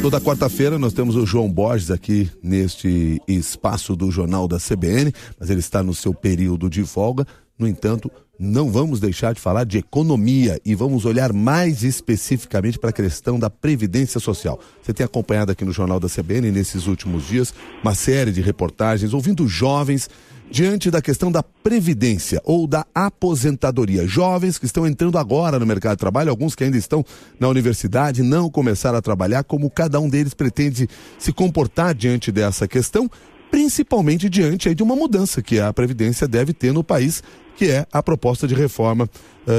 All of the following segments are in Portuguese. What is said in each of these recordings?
Toda quarta-feira nós temos o João Borges aqui neste espaço do Jornal da CBN, mas ele está no seu período de folga. No entanto, não vamos deixar de falar de economia e vamos olhar mais especificamente para a questão da Previdência Social. Você tem acompanhado aqui no Jornal da CBN nesses últimos dias uma série de reportagens, ouvindo jovens diante da questão da previdência ou da aposentadoria. Jovens que estão entrando agora no mercado de trabalho, alguns que ainda estão na universidade, não começaram a trabalhar, como cada um deles pretende se comportar diante dessa questão, principalmente diante aí de uma mudança que a Previdência deve ter no país, que é a proposta de reforma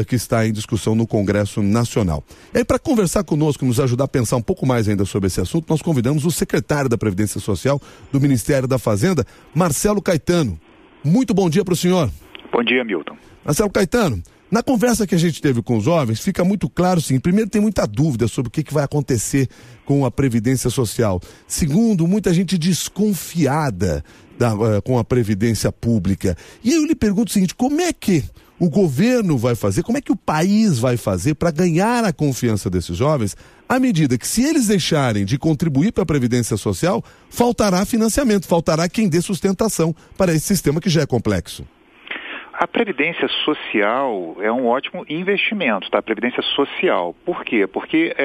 que está em discussão no Congresso Nacional. E aí, para conversar conosco, nos ajudar a pensar um pouco mais ainda sobre esse assunto, nós convidamos o secretário da Previdência Social do Ministério da Fazenda, Marcelo Caetano. Muito bom dia para o senhor. Bom dia, Milton. Marcelo Caetano, na conversa que a gente teve com os jovens, fica muito claro, sim, primeiro tem muita dúvida sobre o que vai acontecer com a Previdência Social. Segundo, muita gente desconfiada com a Previdência Pública. E eu lhe pergunto o seguinte, como é que o governo vai fazer, como é que o país vai fazer para ganhar a confiança desses jovens, à medida que, se eles deixarem de contribuir para a Previdência Social, faltará financiamento, faltará quem dê sustentação para esse sistema que já é complexo? A Previdência Social é um ótimo investimento, tá? A Previdência Social. Por quê? Porque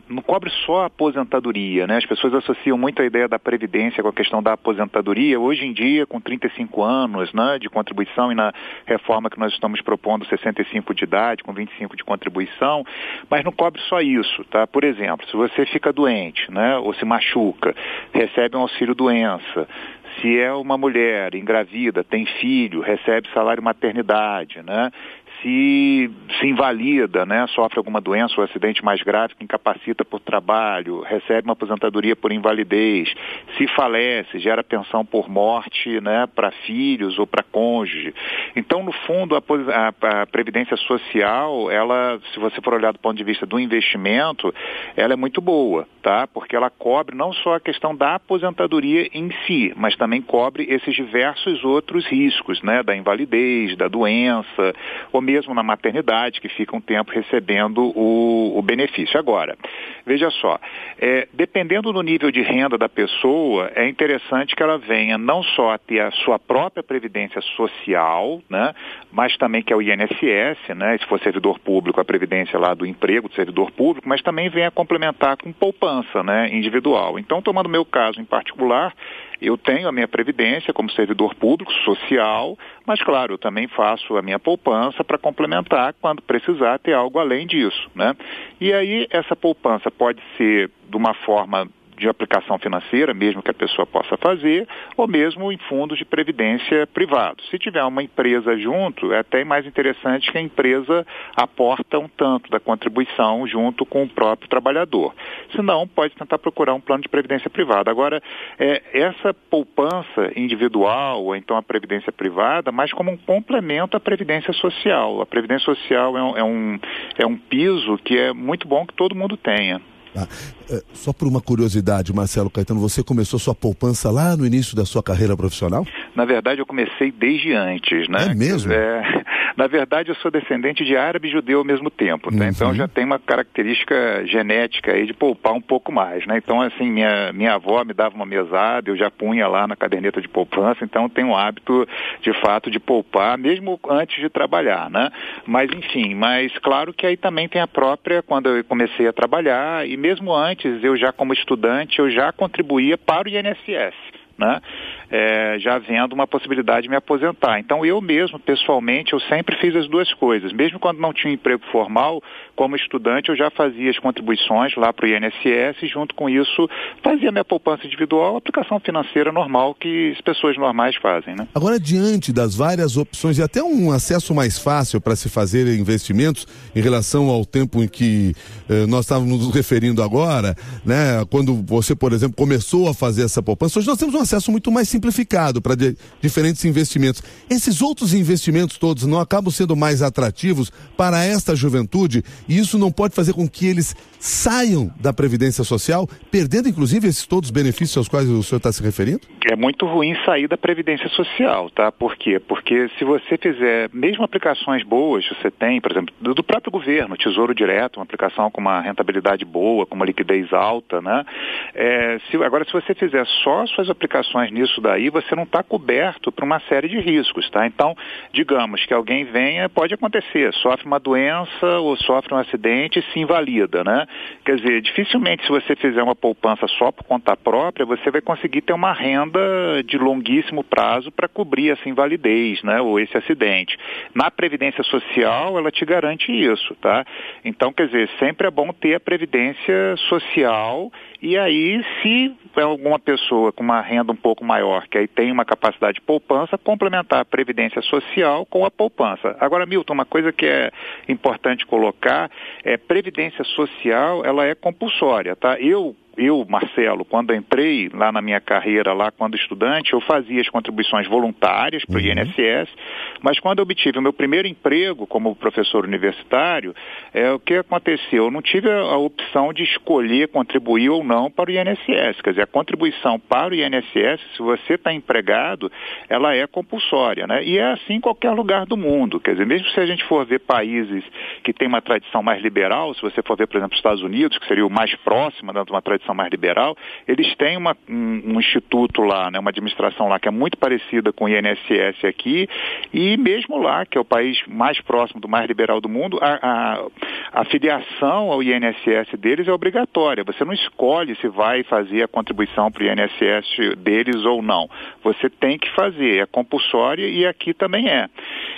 não cobre só a aposentadoria, né? As pessoas associam muito a ideia da Previdência com a questão da aposentadoria. Hoje em dia, com 35 anos, né, de contribuição, e na reforma que nós estamos propondo, 65 de idade, com 25 de contribuição, mas não cobre só isso, tá? Por exemplo, se você fica doente, né, ou se machuca, recebe um auxílio-doença. Se é uma mulher engravida, tem filho, recebe salário maternidade, né? Se invalida, né, sofre alguma doença ou acidente mais grave que incapacita por trabalho, recebe uma aposentadoria por invalidez, se falece, gera pensão por morte, né, para filhos ou para cônjuge. Então, no fundo, a Previdência Social, ela, se você for olhar do ponto de vista do investimento, ela é muito boa, tá? Porque ela cobre não só a questão da aposentadoria em si, mas também cobre esses diversos outros riscos, né, da invalidez, da doença, ou mesmo na maternidade, que fica um tempo recebendo o benefício. Agora, veja só, dependendo do nível de renda da pessoa, é interessante que ela venha não só a ter a sua própria previdência social, né, mas também que é o INSS, né, se for servidor público, a previdência lá do emprego do servidor público, mas também venha complementar com poupança, né, individual. Então, tomando o meu caso em particular, eu tenho a minha previdência como servidor público, social, mas, claro, eu também faço a minha poupança para complementar quando precisar ter algo além disso, né? E aí, essa poupança pode ser de uma forma de aplicação financeira, mesmo que a pessoa possa fazer, ou mesmo em fundos de previdência privados. Se tiver uma empresa junto, é até mais interessante que a empresa aporta um tanto da contribuição junto com o próprio trabalhador. Se não, pode tentar procurar um plano de previdência privada. Agora, essa poupança individual, ou então a previdência privada, mas como um complemento à previdência social. A previdência social é um piso que é muito bom que todo mundo tenha. Só por uma curiosidade, Marcelo Caetano, você começou sua poupança lá no início da sua carreira profissional? Na verdade, eu comecei desde antes, né? É mesmo? Na verdade, eu sou descendente de árabe e judeu ao mesmo tempo, né? Então, já tem uma característica genética aí de poupar um pouco mais, né? Então, assim, minha avó me dava uma mesada, eu já punha lá na caderneta de poupança, então eu tenho o hábito, de fato, de poupar, mesmo antes de trabalhar, né? Mas, enfim, claro que aí também tem a própria, quando eu comecei a trabalhar, e mesmo antes, eu já como estudante, eu já contribuía para o INSS, né? Já vendo uma possibilidade de me aposentar. Então, eu mesmo, pessoalmente, eu sempre fiz as duas coisas. Mesmo quando não tinha emprego formal, como estudante, eu já fazia as contribuições lá para o INSS e, junto com isso, fazia minha poupança individual, aplicação financeira normal que as pessoas normais fazem, né? Agora, diante das várias opções e até um acesso mais fácil para se fazer investimentos em relação ao tempo em que nós estávamos nos referindo agora, né? Quando você, por exemplo, começou a fazer essa poupança, hoje nós temos um acesso muito mais simplificado para diferentes investimentos. Esses outros investimentos todos não acabam sendo mais atrativos para esta juventude e isso não pode fazer com que eles saiam da Previdência Social, perdendo inclusive esses todos os benefícios aos quais o senhor está se referindo? É muito ruim sair da Previdência Social, tá? Por quê? Porque se você fizer, mesmo aplicações boas, você tem, por exemplo, do próprio governo, Tesouro Direto, uma aplicação com uma rentabilidade boa, com uma liquidez alta, né? Agora, se você fizer só suas aplicações nisso daí, você não está coberto por uma série de riscos, tá? Então, digamos que alguém venha, pode acontecer, sofre uma doença ou sofre um acidente e se invalida, né? Quer dizer, dificilmente se você fizer uma poupança só por conta própria, você vai conseguir ter uma renda de longuíssimo prazo para cobrir essa invalidez, né, ou esse acidente. Na Previdência Social, ela te garante isso, tá? Então, quer dizer, sempre é bom ter a Previdência Social e aí, se é alguma pessoa com uma renda um pouco maior, que aí tem uma capacidade de poupança, complementar a Previdência Social com a poupança. Agora, Milton, uma coisa que é importante colocar é Previdência Social, ela é compulsória, tá? Eu, Marcelo, quando entrei lá na minha carreira, lá quando estudante, eu fazia as contribuições voluntárias para o INSS, mas quando eu obtive o meu primeiro emprego como professor universitário, o que aconteceu? Eu não tive a opção de escolher contribuir ou não para o INSS. Quer dizer, a contribuição para o INSS, se você está empregado, ela é compulsória, né? E é assim em qualquer lugar do mundo. Quer dizer, mesmo se a gente for ver países que têm uma tradição mais liberal, se você for ver, por exemplo, os Estados Unidos, que seria o mais próximo de uma tradição mais liberal, eles têm um instituto lá, né, uma administração lá que é muito parecida com o INSS aqui, e mesmo lá, que é o país mais próximo do mais liberal do mundo, a filiação ao INSS deles é obrigatória. Você não escolhe se vai fazer a contribuição para o INSS deles ou não. Você tem que fazer, é compulsória e aqui também é.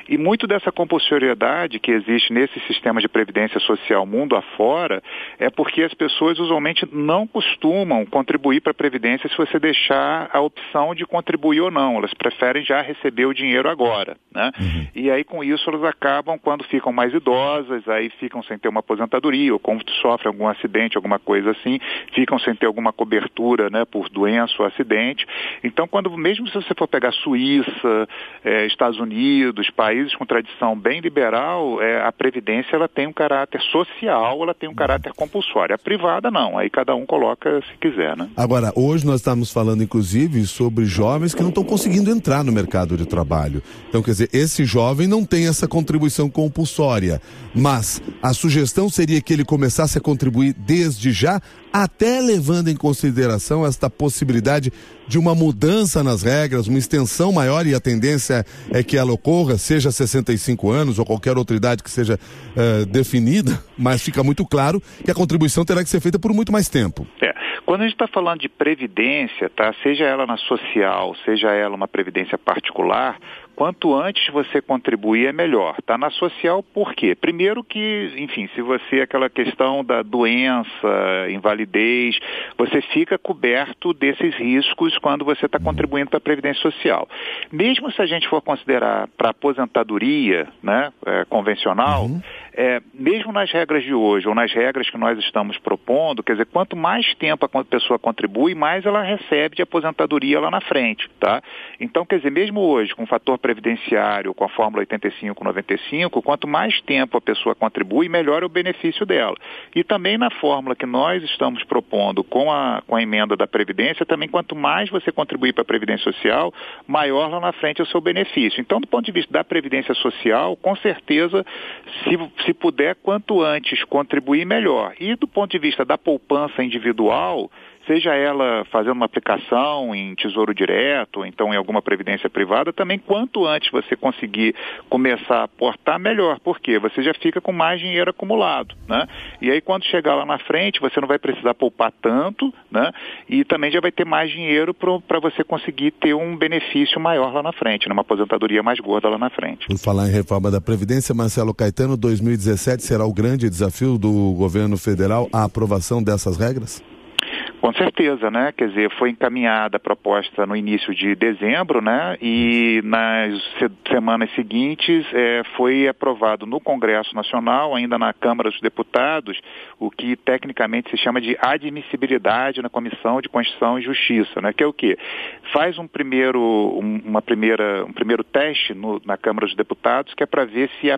E muito dessa compulsoriedade que existe nesse sistema de previdência social mundo afora é porque as pessoas usualmente não costumam contribuir para a Previdência se você deixar a opção de contribuir ou não. Elas preferem já receber o dinheiro agora, né? E aí com isso elas acabam, quando ficam mais idosas, aí ficam sem ter uma aposentadoria, ou quando sofrem algum acidente, alguma coisa assim, ficam sem ter alguma cobertura, né, por doença ou acidente. Então, mesmo se você for pegar Suíça, Estados Unidos, países com tradição bem liberal, a Previdência ela tem um caráter social, ela tem um caráter compulsório. A privada não, aí cada um coloca se quiser, né? Agora, hoje nós estamos falando inclusive sobre jovens que não estão conseguindo entrar no mercado de trabalho. Então, quer dizer, esse jovem não tem essa contribuição compulsória, mas a sugestão seria que ele começasse a contribuir desde já, até levando em consideração esta possibilidade de uma mudança nas regras, uma extensão maior, e a tendência é que ela ocorra, seja 65 anos ou qualquer outra idade que seja definida, mas fica muito claro que a contribuição terá que ser feita por muito mais tempo. Quando a gente está falando de previdência, tá? Seja ela na social, seja ela uma previdência particular, quanto antes você contribuir é melhor, tá? Na social, por quê? Primeiro que, enfim, se você, aquela questão da doença, invalidez, você fica coberto desses riscos quando você está contribuindo para a Previdência Social. Mesmo se a gente for considerar para aposentadoria, né, convencional, mesmo nas regras de hoje, ou nas regras que nós estamos propondo, quer dizer, quanto mais tempo a pessoa contribui, mais ela recebe de aposentadoria lá na frente, tá? Então, quer dizer, mesmo hoje, com o fator previdenciário, com a fórmula 85-95, quanto mais tempo a pessoa contribui, melhor é o benefício dela. E também na fórmula que nós estamos propondo com a emenda da Previdência, também quanto mais você contribuir para a Previdência Social, maior lá na frente é o seu benefício. Então, do ponto de vista da Previdência Social, com certeza, se puder, quanto antes contribuir, melhor. E do ponto de vista da poupança individual, seja ela fazendo uma aplicação em Tesouro Direto, ou então em alguma previdência privada, também quanto antes você conseguir começar a aportar, melhor. Por quê? Você já fica com mais dinheiro acumulado, né? E aí quando chegar lá na frente, você não vai precisar poupar tanto, né? E também já vai ter mais dinheiro para você conseguir ter um benefício maior lá na frente, numa aposentadoria mais gorda lá na frente. Por falar em reforma da Previdência, Marcelo Caetano, 2017 será o grande desafio do governo federal, a aprovação dessas regras? Com certeza, né? Quer dizer, foi encaminhada a proposta no início de dezembro, né? E nas semanas seguintes foi aprovado no Congresso Nacional, ainda na Câmara dos Deputados, o que tecnicamente se chama de admissibilidade na Comissão de Constituição e Justiça, né? Que é o quê? Faz um primeiro teste na Câmara dos Deputados, que é para ver se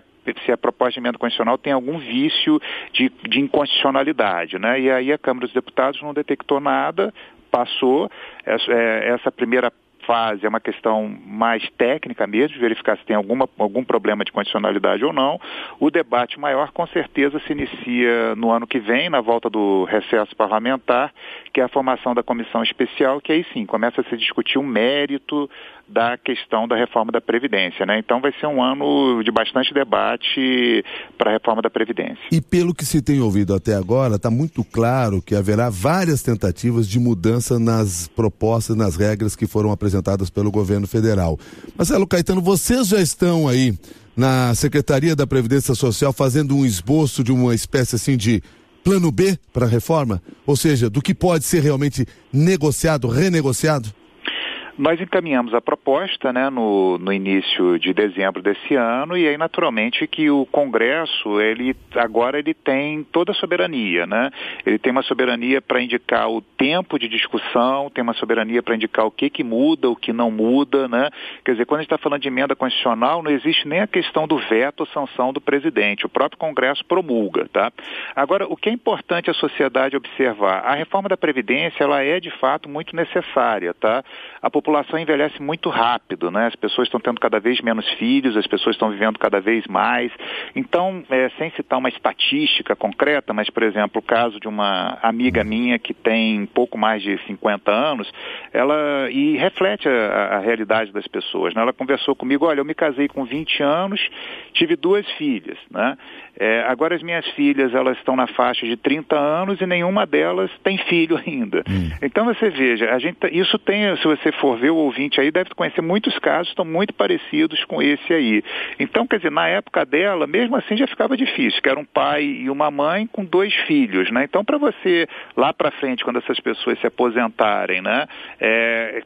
se a proposta de emenda constitucional tem algum vício de inconstitucionalidade, né? E aí a Câmara dos Deputados não detectou nada, passou. Essa primeira fase é uma questão mais técnica mesmo, de verificar se tem algum problema de condicionalidade ou não. O debate maior, com certeza, se inicia no ano que vem, na volta do recesso parlamentar, que é a formação da comissão especial, que aí sim, começa a se discutir o mérito da questão da reforma da Previdência, né? Então vai ser um ano de bastante debate para a reforma da Previdência. E pelo que se tem ouvido até agora, está muito claro que haverá várias tentativas de mudança nas propostas, nas regras que foram apresentadas pelo governo federal. Marcelo Caetano, vocês já estão aí na Secretaria da Previdência Social fazendo um esboço de uma espécie assim de plano B para a reforma? Ou seja, do que pode ser realmente negociado, renegociado? Nós encaminhamos a proposta, né, no início de dezembro desse ano, e aí naturalmente que o Congresso, agora ele tem toda a soberania, né? Ele tem uma soberania para indicar o tempo de discussão, tem uma soberania para indicar o que muda, o que não muda, né? Quer dizer, quando a gente está falando de emenda constitucional, não existe nem a questão do veto ou sanção do presidente, o próprio Congresso promulga, tá? Agora, o que é importante a sociedade observar, a reforma da Previdência, ela é de fato muito necessária, tá? A população envelhece muito rápido, né? As pessoas estão tendo cada vez menos filhos, as pessoas estão vivendo cada vez mais. Então, sem citar uma estatística concreta, mas, por exemplo, o caso de uma amiga minha que tem pouco mais de 50 anos, e reflete a realidade das pessoas, né? Ela conversou comigo, olha, eu me casei com 20 anos, tive 2 filhas, né? Agora as minhas filhas, elas estão na faixa de 30 anos e nenhuma delas tem filho ainda. Então você veja, isso tem, se você for ver o ouvinte aí, deve conhecer muitos casos que estão muito parecidos com esse aí. Então, quer dizer, na época dela, mesmo assim já ficava difícil, que era um pai e uma mãe com 2 filhos, né? Então, para você, lá para frente, quando essas pessoas se aposentarem, né,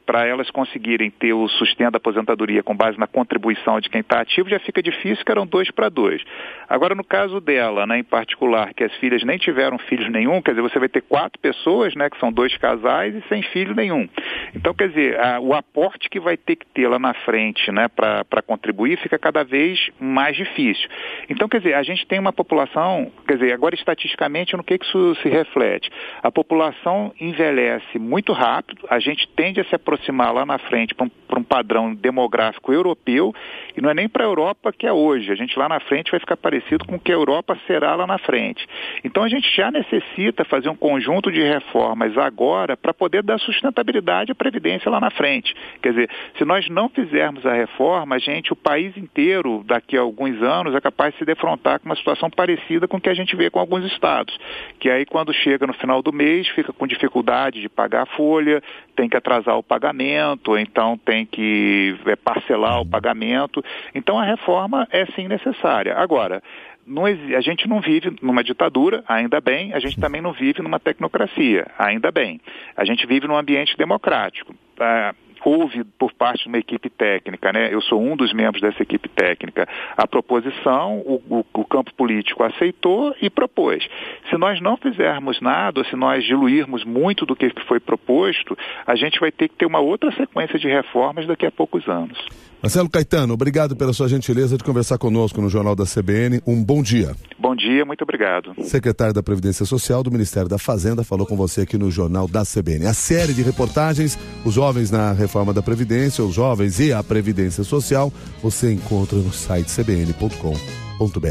para elas conseguirem ter o sustento da aposentadoria com base na contribuição de quem está ativo, já fica difícil, que eram 2 para 2. Agora, no caso dela, né, em particular, que as filhas nem tiveram filhos nenhum, quer dizer, você vai ter 4 pessoas, né, que são 2 casais e sem filho nenhum. Então, quer dizer, o aporte que vai ter que ter lá na frente, né, para contribuir fica cada vez mais difícil. Então, quer dizer, a gente tem uma população, quer dizer, agora estatisticamente, no que isso se reflete? A população envelhece muito rápido, a gente tende a se aproximar lá na frente para um padrão demográfico europeu, e não é nem para a Europa que é hoje, a gente lá na frente vai ficar parecido com o que a Europa será lá na frente. Então a gente já necessita fazer um conjunto de reformas agora para poder dar sustentabilidade à Previdência lá na frente. Quer dizer, se nós não fizermos a reforma, o país inteiro, daqui a alguns anos, é capaz de se defrontar com uma situação parecida com o que a gente vê com alguns estados, que aí quando chega no final do mês, fica com dificuldade de pagar a folha, tem que atrasar o pagamento, ou então tem que parcelar o pagamento. Então a reforma é sim necessária. Agora, a gente não vive numa ditadura, ainda bem, a gente também não vive numa tecnocracia, ainda bem. A gente vive num ambiente democrático. Houve, por parte de uma equipe técnica, né? Eu sou um dos membros dessa equipe técnica, a proposição, o campo político aceitou e propôs. Se nós não fizermos nada, ou se nós diluirmos muito do que foi proposto, a gente vai ter que ter uma outra sequência de reformas daqui a poucos anos. Marcelo Caetano, obrigado pela sua gentileza de conversar conosco no Jornal da CBN. Um bom dia. Bom dia, muito obrigado. Secretário da Previdência Social do Ministério da Fazenda falou com você aqui no Jornal da CBN. A série de reportagens, os jovens na reforma da Previdência, os jovens e a Previdência Social, você encontra no site cbn.com.br.